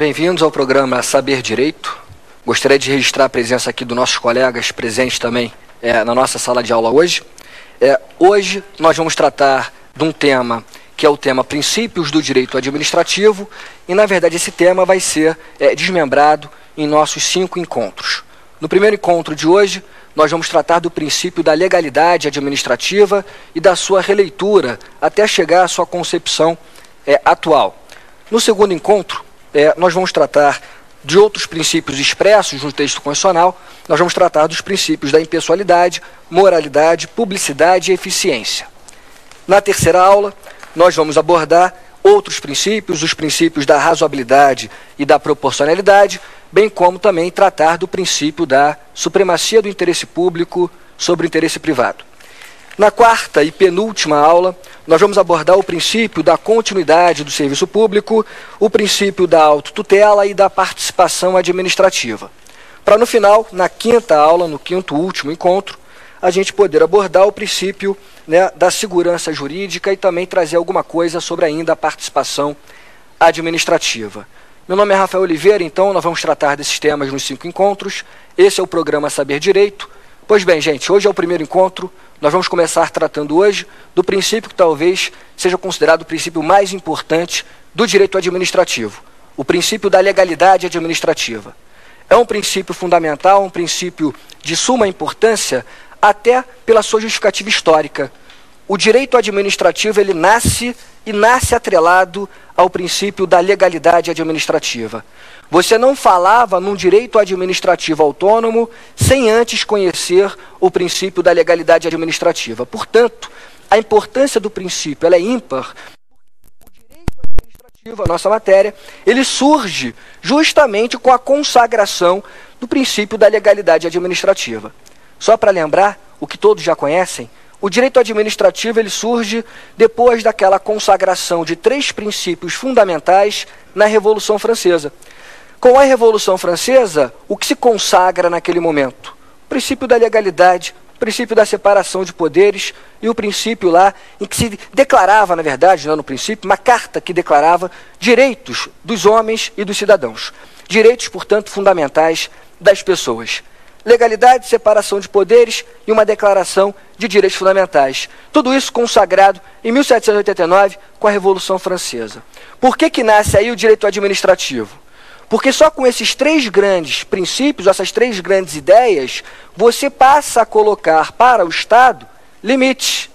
Bem-vindos ao programa Saber Direito. Gostaria de registrar a presença aqui dos nossos colegas presentes também na nossa sala de aula hoje. Hoje nós vamos tratar de um tema que é o tema Princípios do Direito Administrativo e, na verdade, esse tema vai ser desmembrado em nossos 5 encontros. No primeiro encontro de hoje, nós vamos tratar do princípio da legalidade administrativa e da sua releitura até chegar à sua concepção atual. No segundo encontro, nós vamos tratar de outros princípios expressos no texto constitucional. Nós vamos tratar dos princípios da impessoalidade, moralidade, publicidade e eficiência. Na terceira aula, nós vamos abordar outros princípios, os princípios da razoabilidade e da proporcionalidade, bem como também tratar do princípio da supremacia do interesse público sobre o interesse privado. Na quarta e penúltima aula, nós vamos abordar o princípio da continuidade do serviço público, o princípio da autotutela e da participação administrativa. Para no final, na quinta aula, no quinto último encontro, a gente poder abordar o princípio da segurança jurídica e também trazer alguma coisa sobre ainda a participação administrativa. Meu nome é Rafael Oliveira, então nós vamos tratar desses temas nos 5 encontros. Esse é o programa Saber Direito. Pois bem, gente, hoje é o primeiro encontro. Nós vamos começar tratando hoje do princípio que talvez seja considerado o princípio mais importante do direito administrativo, o princípio da legalidade administrativa. É um princípio fundamental, um princípio de suma importância, até pela sua justificativa histórica. O direito administrativo ele nasce atrelado ao princípio da legalidade administrativa. Você não falava num direito administrativo autônomo sem antes conhecer o princípio da legalidade administrativa. Portanto, a importância do princípio ela é ímpar. O direito administrativo, a nossa matéria, ele surge justamente com a consagração do princípio da legalidade administrativa. Só para lembrar, o que todos já conhecem, o direito administrativo ele surge depois daquela consagração de 3 princípios fundamentais na Revolução Francesa. Com a Revolução Francesa, o que se consagra naquele momento? O princípio da legalidade, o princípio da separação de poderes e o princípio lá em que se declarava, na verdade, não no princípio, uma carta que declarava direitos dos homens e dos cidadãos. Direitos, portanto, fundamentais das pessoas. Legalidade, separação de poderes e uma declaração de direitos fundamentais. Tudo isso consagrado em 1789 com a Revolução Francesa. Por que nasce aí o direito administrativo? Porque só com esses 3 grandes princípios, essas 3 grandes ideias, você passa a colocar para o Estado limites.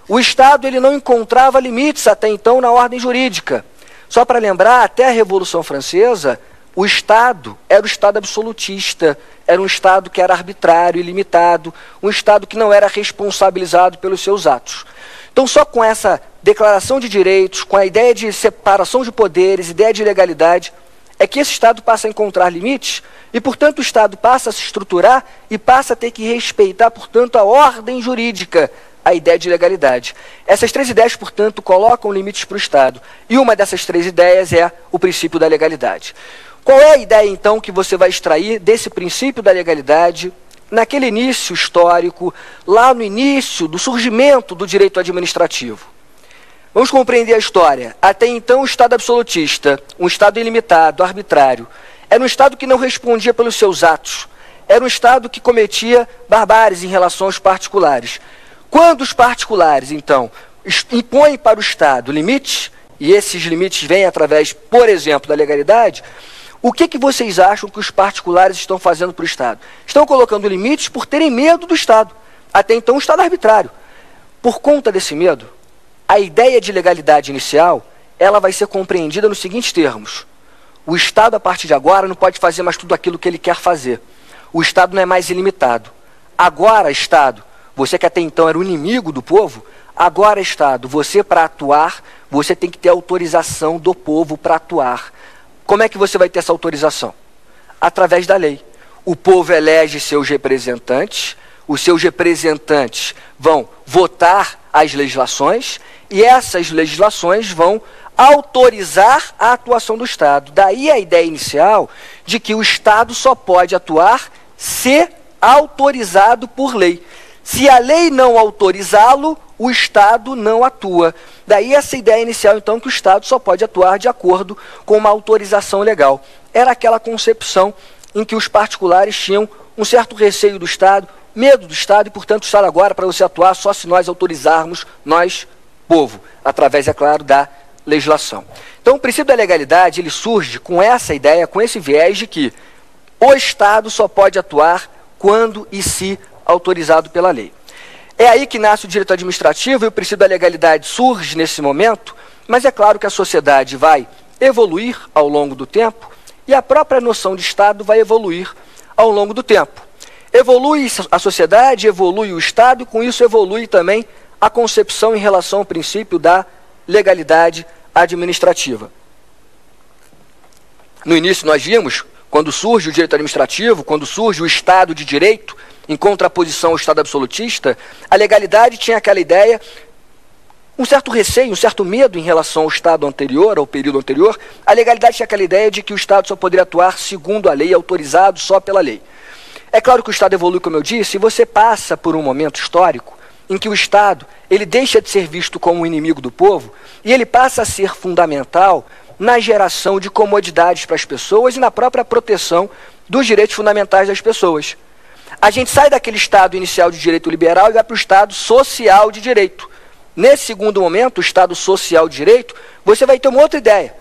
O Estado ele não encontrava limites até então na ordem jurídica. Só para lembrar, até a Revolução Francesa, o Estado era o Estado absolutista, era um Estado que era arbitrário e ilimitado, um Estado que não era responsabilizado pelos seus atos. Então, só com essa declaração de direitos, com a ideia de separação de poderes, ideia de legalidade, é que esse Estado passa a encontrar limites e, portanto, o Estado passa a se estruturar e passa a ter que respeitar, portanto, a ordem jurídica, a ideia de legalidade. Essas 3 ideias, portanto, colocam limites para o Estado. E uma dessas 3 ideias é o princípio da legalidade. Qual é a ideia, então, que você vai extrair desse princípio da legalidade naquele início histórico, lá no início do surgimento do direito administrativo? Vamos compreender a história. Até então, o Estado absolutista, um Estado ilimitado, arbitrário, era um Estado que não respondia pelos seus atos. Era um Estado que cometia barbáries em relação aos particulares. Quando os particulares, então, impõem para o Estado limites, e esses limites vêm através, por exemplo, da legalidade, o que vocês acham que os particulares estão fazendo para o Estado? Estão colocando limites por terem medo do Estado. Até então, o Estado arbitrário. Por conta desse medo, a ideia de legalidade inicial, ela vai ser compreendida nos seguintes termos. O Estado, a partir de agora, não pode fazer mais tudo aquilo que ele quer fazer. O Estado não é mais ilimitado. Agora, Estado, você que até então era o inimigo do povo, agora, Estado, você para atuar, você tem que ter autorização do povo para atuar. Como é que você vai ter essa autorização? Através da lei. O povo elege seus representantes, os seus representantes vão votar as legislações e essas legislações vão autorizar a atuação do Estado. Daí a ideia inicial de que o Estado só pode atuar se autorizado por lei. Se a lei não autorizá-lo, o Estado não atua. Daí essa ideia inicial, então, que o Estado só pode atuar de acordo com uma autorização legal. Era aquela concepção em que os particulares tinham um certo receio do Estado, medo do Estado, e, portanto, o Estado agora, para você atuar, só se nós autorizarmos, nós, povo, através, é claro, da legislação. Então, o princípio da legalidade, ele surge com essa ideia, com esse viés de que o Estado só pode atuar quando e se autorizado pela lei. É aí que nasce o direito administrativo e o princípio da legalidade surge nesse momento, mas é claro que a sociedade vai evoluir ao longo do tempo e a própria noção de Estado vai evoluir ao longo do tempo. Evolui a sociedade, evolui o Estado e com isso evolui também a concepção em relação ao princípio da legalidade administrativa. No início nós vimos, quando surge o direito administrativo, quando surge o Estado de Direito, em contraposição ao Estado absolutista, a legalidade tinha aquela ideia, um certo receio, um certo medo em relação ao Estado anterior, ao período anterior. A legalidade tinha aquela ideia de que o Estado só poderia atuar segundo a lei, autorizado só pela lei. É claro que o Estado evolui, como eu disse, e você passa por um momento histórico em que o Estado ele deixa de ser visto como um inimigo do povo e ele passa a ser fundamental na geração de comodidades para as pessoas e na própria proteção dos direitos fundamentais das pessoas. A gente sai daquele Estado inicial de direito liberal e vai para o Estado social de direito. Nesse segundo momento, o Estado social de direito, você vai ter uma outra ideia.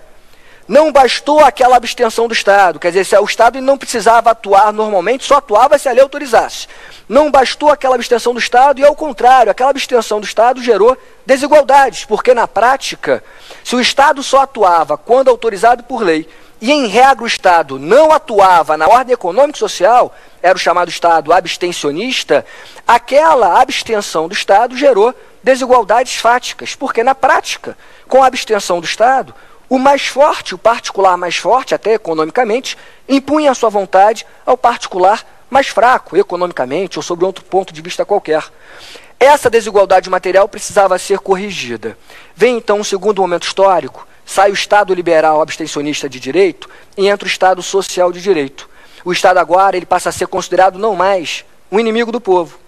Não bastou aquela abstenção do Estado, quer dizer, o Estado não precisava atuar normalmente, só atuava se a lei autorizasse. Não bastou aquela abstenção do Estado e, ao contrário, aquela abstenção do Estado gerou desigualdades, porque na prática, se o Estado só atuava quando autorizado por lei, e em regra o Estado não atuava na ordem econômica e social, era o chamado Estado abstencionista, aquela abstenção do Estado gerou desigualdades fáticas, porque na prática, com a abstenção do Estado, o mais forte, o particular mais forte, até economicamente, impunha a sua vontade ao particular mais fraco, economicamente ou sob outro ponto de vista qualquer. Essa desigualdade material precisava ser corrigida. Vem então um segundo momento histórico, sai o Estado liberal abstencionista de direito e entra o Estado social de direito. O Estado agora ele passa a ser considerado não mais um inimigo do povo.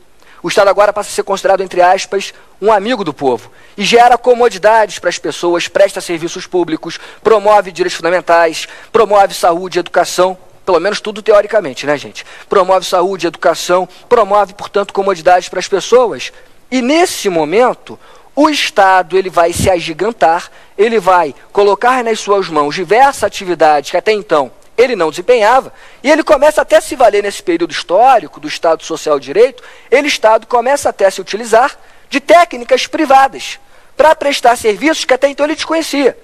O Estado agora passa a ser considerado, entre aspas, um amigo do povo. E gera comodidades para as pessoas, presta serviços públicos, promove direitos fundamentais, promove saúde, educação, pelo menos tudo teoricamente, né, gente? Promove saúde, educação, promove, portanto, comodidades para as pessoas. E nesse momento, o Estado ele vai se agigantar, ele vai colocar nas suas mãos diversas atividades que até então ele não desempenhava, e ele começa até a se valer nesse período histórico do Estado Social de Direito, Estado começa até a se utilizar de técnicas privadas para prestar serviços que até então ele desconhecia.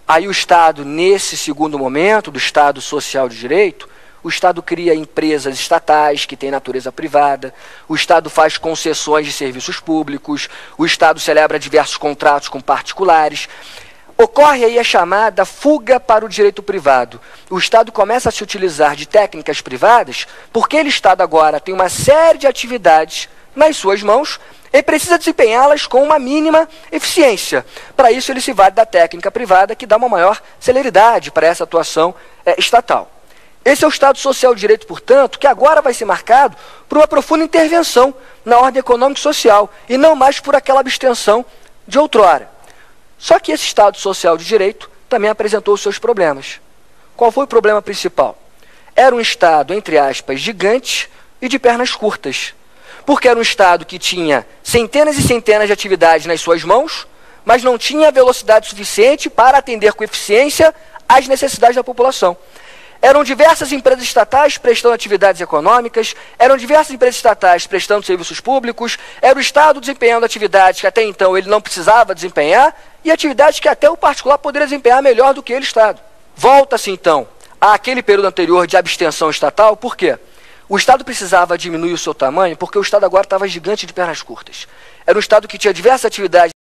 Aí o Estado, nesse segundo momento do Estado Social de Direito, o Estado cria empresas estatais que têm natureza privada, o Estado faz concessões de serviços públicos, o Estado celebra diversos contratos com particulares. Ocorre aí a chamada fuga para o direito privado. O Estado começa a se utilizar de técnicas privadas porque o Estado agora tem uma série de atividades nas suas mãos e precisa desempenhá-las com uma mínima eficiência. Para isso ele se vale da técnica privada que dá uma maior celeridade para essa atuação estatal. Esse é o Estado Social de Direito, portanto, que agora vai ser marcado por uma profunda intervenção na ordem econômica e social e não mais por aquela abstenção de outrora. Só que esse Estado Social de Direito também apresentou os seus problemas. Qual foi o problema principal? Era um Estado, entre aspas, gigante e de pernas curtas. Porque era um Estado que tinha centenas e centenas de atividades nas suas mãos, mas não tinha velocidade suficiente para atender com eficiência às necessidades da população. Eram diversas empresas estatais prestando atividades econômicas, eram diversas empresas estatais prestando serviços públicos, era o Estado desempenhando atividades que até então ele não precisava desempenhar e atividades que até o particular poderia desempenhar melhor do que ele, Estado. Volta-se então àquele período anterior de abstenção estatal, por quê? O Estado precisava diminuir o seu tamanho porque o Estado agora estava gigante de pernas curtas. Era um Estado que tinha diversas atividades